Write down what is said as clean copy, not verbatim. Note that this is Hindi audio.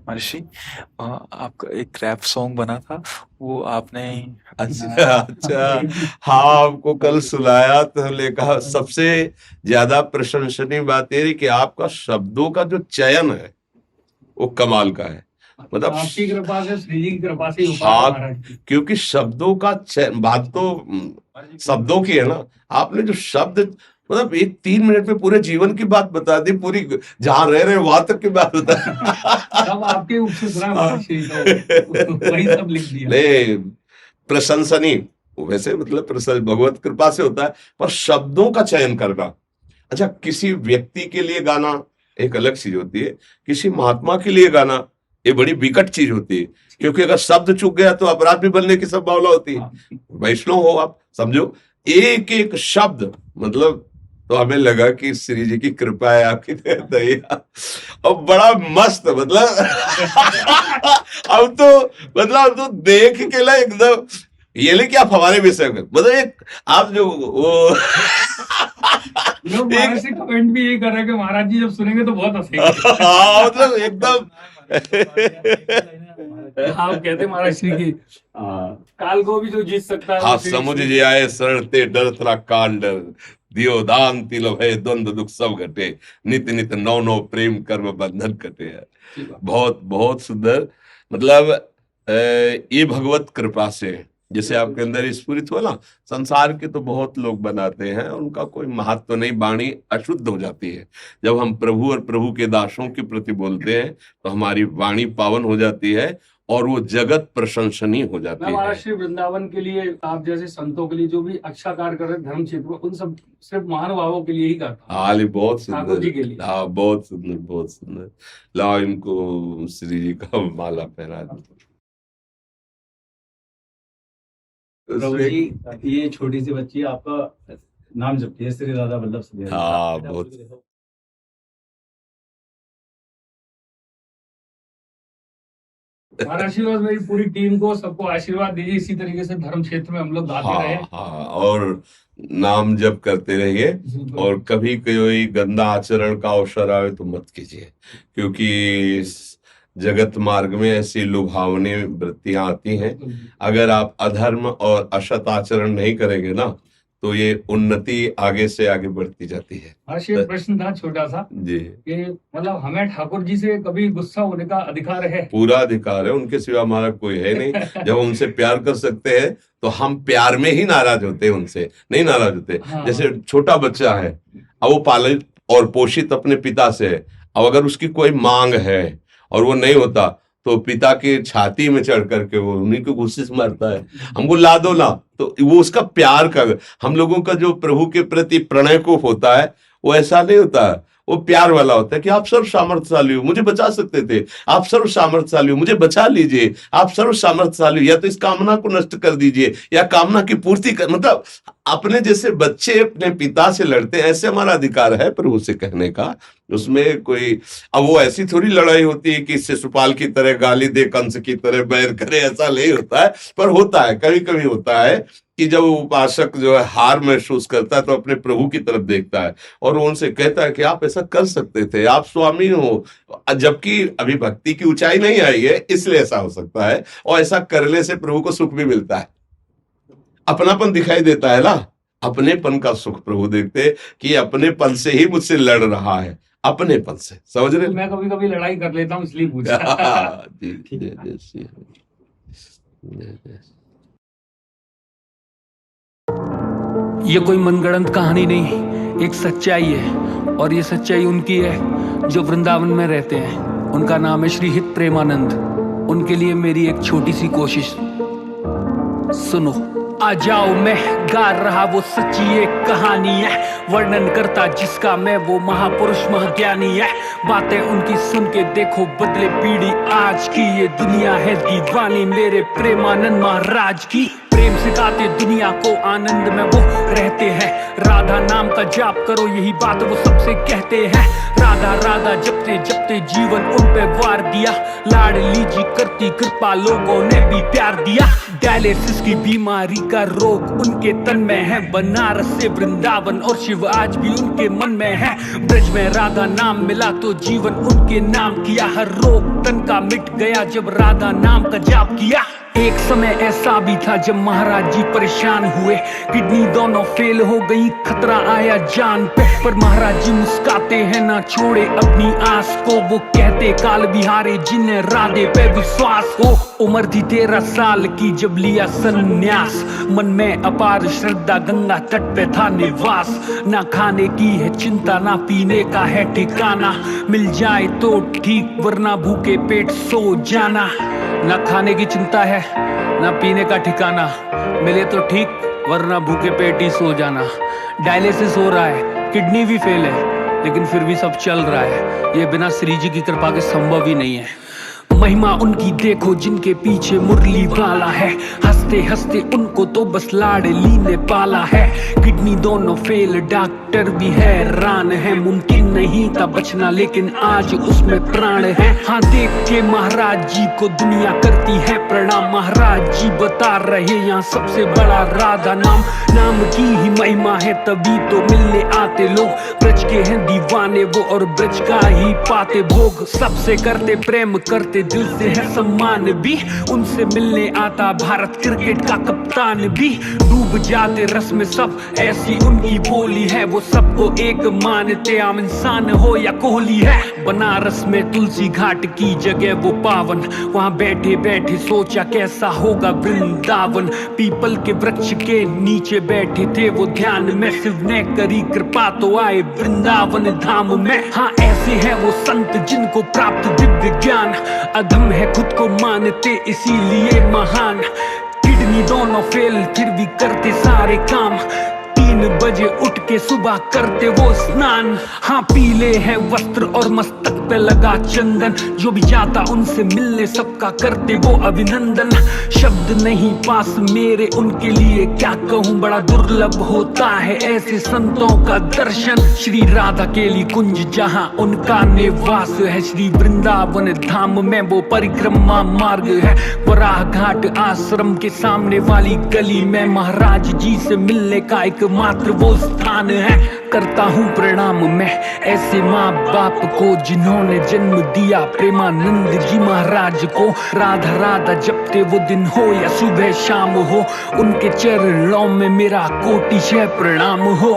महर्षि, आपका एक रैप सॉन्ग बना था, वो आपने अच्छा अच्छा। हाँ, आपको कल सुनाया तो हमने कहा सबसे ज्यादा प्रशंसनीय बात ये है कि आपका शब्दों का जो चयन है वो कमाल का है। मतलब आपकी कृपा से, श्री जी की कृपा से ही हो पाया हाँ, महाराज। क्योंकि शब्दों का बात तो शब्दों की है ना। आपने जो शब्द, मतलब एक 3 मिनट में पूरे जीवन की बात बता दी, पूरी जहां रह रहे वहां तक की बात बता सब आपके मुख से सुना महर्षि, तो वही सब लिख दिया। नहीं, प्रशंसनीय वैसे मतलब भगवत कृपा से होता है, पर शब्दों का चयन करना। अच्छा, किसी व्यक्ति के लिए गाना एक अलग चीज होती है, किसी महात्मा के लिए गाना ये बड़ी विकट चीज होती है, क्योंकि अगर शब्द चूक गया तो अपराध भी बनने की संभावना होती है। वैष्णव हो आप, समझो एक एक शब्द, मतलब तो हमें लगा कि श्री जी की कृपा है आपकी दया, और बड़ा मस्त मतलब अब तो देख के ना एकदम ये ले क्या फवारे विषय में, मतलब एक आप जो वो लोग महाराज से कमेंट भी यही कर रहे हैं कि महाराज जी जब सुनेंगे तो बहुत हंसेंगे। हाँ, मतलब एकदम आप कहते महाराज श्री की काल को भी जो जीत सकता है हाँ, वो श्री- समुझ जे आए शरणते डर थरा काल डर, दियो दान तिल भय द्वंद दुख सब घटे, नित नित नौ नौ प्रेम कर्म बंधन कटे है। बहुत बहुत सुंदर, मतलब ये भगवत कृपा से जैसे आपके अंदर स्फुरित हुआ ना। संसार के तो बहुत लोग बनाते हैं, उनका कोई महत्व तो नहीं, वाणी अशुद्ध हो जाती है। जब हम प्रभु और प्रभु के दासों के प्रति बोलते हैं तो हमारी वाणी पावन हो जाती है और वो जगत प्रशंसनीय हो जाती है। महाराज श्री वृंदावन के लिए, आप जैसे संतों के लिए जो भी अच्छा कार्य कर रहे हैं धर्म क्षेत्र में, उन सब सिर्फ महानुभावों के लिए ही करता हूं। हाँ, बहुत ठाकुर जी के सुंदर, लिए। हाँ बहुत सुंदर, बहुत सुंदर। लाओ इनको श्री जी का माला पहना दो। प्रभु जी, ये छोटी सी बच्ची आपका नाम जपती है, श्री राधा वल्लभ सुदेव। हाँ, बहुत आशीर्वाद मेरी पूरी टीम को, सबको आशीर्वाद दीजिए, इसी तरीके से धर्म क्षेत्र में हम लोग गाते रहे। हाँ, और नाम जप करते रहिए, और कभी कोई गंदा आचरण का अवसर आवे तो मत कीजिए, क्योंकि इस जगत मार्ग में ऐसी लुभावनी वृत्तियां आती हैं। अगर आप अधर्म और असत आचरण नहीं करेंगे ना तो ये उन्नति आगे से आगे बढ़ती जाती है। एक प्रश्न था छोटा सा जी, कि मतलब हमें ठाकुर जी से कभी गुस्सा होने का अधिकार है? पूरा अधिकार है, उनके सिवा हमारा कोई है नहीं। जब हम उनसे प्यार कर सकते हैं तो हम प्यार में ही नाराज होते हैं, उनसे नहीं नाराज होते। हाँ। जैसे छोटा बच्चा है, अब वो पालित और पोषित अपने पिता से है, अब अगर उसकी कोई मांग है और वो नहीं होता तो पिता की छाती में चढ़ करके वो उन्हीं को गुस्से से मारता है, हमको ला दो ना। तो वो उसका प्यार का, हम लोगों का जो प्रभु के प्रति प्रणय को होता है वो ऐसा नहीं होता है, वो प्यार वाला होता है कि आप सर्व सामर्थ्यशाली हो, मुझे बचा सकते थे, आप सर्व सामर्थ्यशाली हो, मुझे बचा लीजिए, आप सर्व सामर्थ्यशाली हो, या तो इस कामना को नष्ट कर दीजिए या कामना की पूर्ति कर, मतलब अपने जैसे बच्चे अपने पिता से लड़ते हैं, ऐसे हमारा अधिकार है प्रभु से कहने का। उसमें कोई, अब वो ऐसी थोड़ी लड़ाई होती है कि शिशुपाल की तरह गाली दे, कंस की तरह बैर करे, ऐसा नहीं होता है। पर होता है, कभी कभी होता है कि जब उपासक जो है हार महसूस करता है तो अपने प्रभु की तरफ देखता है और वो उनसे कहता है कि आप ऐसा कर सकते थे, आप स्वामी हो, जबकि अभी भक्ति की ऊंचाई नहीं आई है, इसलिए ऐसा हो सकता है। और ऐसा करने से प्रभु को सुख भी मिलता है, अपनापन दिखाई देता है ना, अपनेपन का सुख प्रभु देखते कि अपनेपन से ही मुझसे लड़ रहा है, अपनेपन से, समझ रहे? मैं कभी कभी लड़ाई कर लेता हूँ, इसलिए पूछा। ये कोई मनगढ़ंत कहानी नहीं, एक सच्चाई है, और ये सच्चाई उनकी है जो वृंदावन में रहते हैं। उनका नाम है श्री हित प्रेमानंद। उनके लिए मेरी एक छोटी सी कोशिश सुनो। आ जाओ, मैं गा रहा वो सच्ची एक कहानी है, वर्णन करता जिसका मैं वो महापुरुष महाज्ञानी है। बातें उनकी सुन के देखो बदले पीढ़ी आज की, ये दुनिया है दीवानी मेरे प्रेमानंद महाराज की। प्रेम सिखाते दुनिया को, आनंद में वो रहते हैं। राधा नाम का जाप करो, यही बात वो सबसे कहते हैं। राधा राधा जपते जपते जीवन उन पे वार दिया, लाडली जी करती कृपा लोगों ने भी प्यार दिया। डायलिसिस की बीमारी का रोग उनके तन में है, बनारस से वृंदावन और शिव आज भी उनके मन में है। ब्रज में राधा नाम मिला तो जीवन उनके नाम किया, हर रोग तन का मिट गया जब राधा नाम का जाप किया। एक समय ऐसा भी था जब महाराज जी परेशान हुए, किडनी दोनों फेल हो गई, खतरा आया जान पे। पर महाराज जी मुस्काते हैं, ना छोड़े अपनी आस को। वो कहते काल बिहारे जिन्हें राधे पे विश्वास हो। उम्र थी 13 साल की जब लिया संन्यास, मन में अपार श्रद्धा, गंगा तट पे था निवास। ना खाने की है चिंता, ना पीने का है ठिकाना, मिल जाए तो ठीक वरना भूखे पेट सो जाना। ना खाने की चिंता है, ना पीने का ठिकाना, मिले तो ठीक वरना भूखे पेट ही सो जाना। डायलिसिस हो रहा है, किडनी भी फेल है, लेकिन फिर भी सब चल रहा है। ये बिना श्री जी की कृपा के संभव ही नहीं है। महिमा उनकी देखो जिनके पीछे मुरली वाला है, हंसते हंसते उनको तो बस लाडली ने पाला है। किडनी दोनों फेल, डॉक्टर भी हैरान है, मुमकिन नहीं था बचना लेकिन आज उसमें प्राण है। हाँ देख के महाराज जी को दुनिया करती है प्रणाम, महाराज जी बता रहे यहाँ सबसे बड़ा राधा नाम। नाम की ही महिमा है तभी तो मिलने आते लोग, ब्रज के हैं दीवाने वो और ब्रज का ही पाते भोग। सबसे करते प्रेम, करते दिल से है सम्मान भी, उनसे मिलने आता भारत क्रिकेट का कप्तान भी। डूब जाते रस में सब, ऐसी उनकी बोली है, वो सबको एक मानते, आम इंसान हो या कोहली है। बनारस में तुलसी घाट की जगह वो पावन, वहाँ बैठे बैठे सोचा कैसा होगा वृंदावन। पीपल के वृक्ष के नीचे बैठे थे वो ध्यान में, शिव ने करी कृपा तो आए वृंदावन धाम में। हाँ ऐसे हैं वो संत जिनको प्राप्त दिव्य ज्ञान, अधम है खुद को मानते इसीलिए महान। किडनी दोनों फेल फिर भी करते सारे काम, 3 बजे उठ के सुबह करते वो स्नान। हाँ पीले हैं वस्त्र और मस्तक पे लगा चंदन, जो भी जाता उनसे मिलने सबका करते वो अभिनंदन। शब्द नहीं पास मेरे उनके लिए क्या कहूँ, बड़ा दुर्लभ होता है ऐसे संतों का दर्शन। श्री राधा केली कुंज जहाँ उनका निवास है, श्री वृंदावन धाम में वो परिक्रमा मार्ग है। वराह घाट आश्रम के सामने वाली गली में महाराज जी से मिलने का एक मात्र वो स्थान है। करता हूँ प्रणाम मैं ऐसे माँ बाप को जिन्होंने जन्म दिया प्रेमानंद जी महाराज को। राधा राधा जपते वो दिन हो या सुबह शाम हो, उनके चरणों में मेरा कोटि प्रणाम हो।